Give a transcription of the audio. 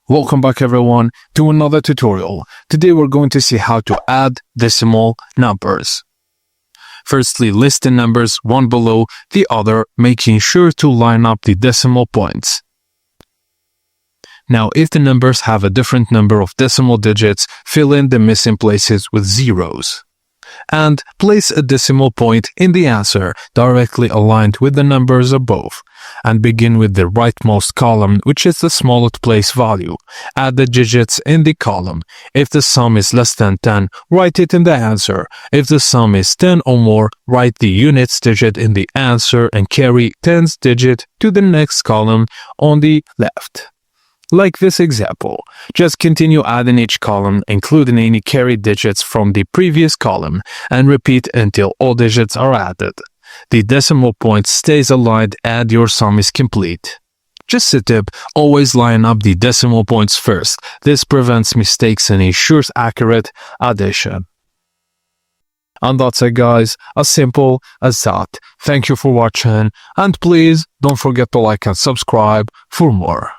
Welcome back everyone to another tutorial. Today we're going to see how to add decimal numbers. Firstly, list the numbers one below the other, making sure to line up the decimal points. Now, if the numbers have a different number of decimal digits, fill in the missing places with zeros. And place a decimal point in the answer directly aligned with the numbers above. And begin with the rightmost column, which is the smallest place value. Add the digits in the column. If the sum is less than 10, write it in the answer. If the sum is 10 or more, write the units digit in the answer and carry 10's digit to the next column on the left. Like this example, just continue adding each column, including any carried digits from the previous column, and repeat until all digits are added. The decimal point stays aligned and your sum is complete. Just a tip, always line up the decimal points first. This prevents mistakes and ensures accurate addition. And that's it guys, as simple as that. Thank you for watching, and please don't forget to like and subscribe for more.